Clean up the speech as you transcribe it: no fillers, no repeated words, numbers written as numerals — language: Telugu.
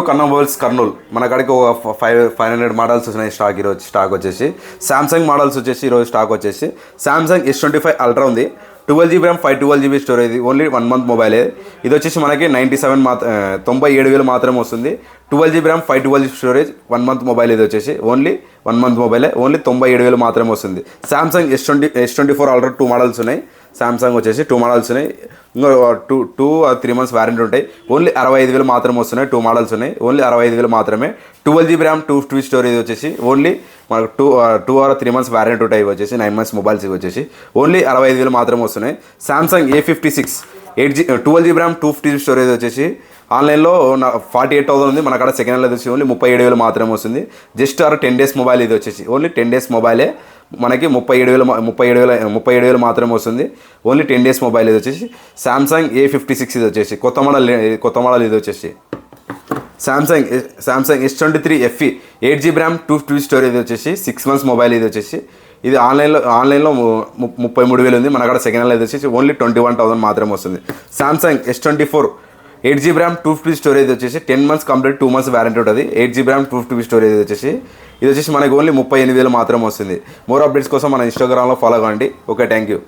కన్నా మొబైల్స్ కర్నూలు మన కాడికి ఒక 500 మోడల్స్ ఉన్నాయి స్టాక్ ఈరోజు. స్టాక్ వచ్చేసి సామ్సంగ్ మోడల్స్ వచ్చేసి ఈరోజు స్టాక్ వచ్చేసి సామ్సంగ్ S25 అల్ట్రా ఉంది. 12GB RAM 512GB storage, only 1 month మొబైలే. ఇది వచ్చేసి మనకి 97,000 మాత్రమే వస్తుంది. 12GB RAM 512GB storage 1 month mobile. ఇది వచ్చేసి ఓన్లీ 1 మంత్ మొబైలే, ఓన్లీ 97,000 మాత్రమే వస్తుంది. సామ్సంగ్ S24 అల్ట్రా 2 మోడల్స్ ఉన్నాయి. సామ్సంగ్ వచ్చేసి 2 మోడల్స్ ఉన్నాయి. ఇంకో 2 or 3 months వారంటీ ఉంటాయి. ఓన్లీ 65,000 మాత్రమే వస్తున్నాయి. 2 మోడల్స్ ఉన్నాయి, ఓన్లీ 65,000 మాత్రమే. 12GB ర్యామ్ 2 స్టోరేజ్ వచ్చేసి ఓన్లీ మనకు 2 or 3 months వారంటీ ఉంటాయి. ఇవి వచ్చేసి 9 months మొబైల్స్. ఇవి వచ్చేసి ఓన్లీ 65,000 మాత్రమే వస్తున్నాయి. Samsung A56 12GB RAM 250GB storage వచ్చేసి ఆన్లైన్లో 48,000 ఉంది. మన కాడ సెకండ్ హ్యాండ్లో వచ్చి ఓన్లీ 37,000 మాత్రమే వస్తుంది. Just 10 days mobile. ఇది వచ్చేసి ఓన్లీ 10 days మొబైలే, మనకి 37,000 మాత్రమే వస్తుంది. Only 10 days mobile. ఇది వచ్చేసి సామ్సంగ్ A56. ఇది వచ్చేసి కొత్త మోడల్. ఇది వచ్చేసి Samsung S23 FE 8GB RAM 250GB storage. ఇది వచ్చేసి 6 months మొబైల్. ఇది వచ్చేసి ఇది ఆన్లైన్లో 33,000 ఉంది. మన కాడ సెకండ్ హ్యాండ్లో ఇది వచ్చేసి ఓన్లీ 21,000 మాత్రమే వస్తుంది. Samsung S24 8GB RAM 250GB storage వచ్చేసి 10 months కంప్లీట్, 2 months వారంటీ ఉంటుంది. 8GB ర్యామ్ 250GB స్టోరేజ్ ఇది వచ్చేసి మనకి ఓన్లీ 38,000 మాత్రమే వస్తుంది. మోర్ అప్డేట్స్ కోసం మన ఇన్స్టాగ్రామ్లో ఫాలో కావండి. Okay, thank you.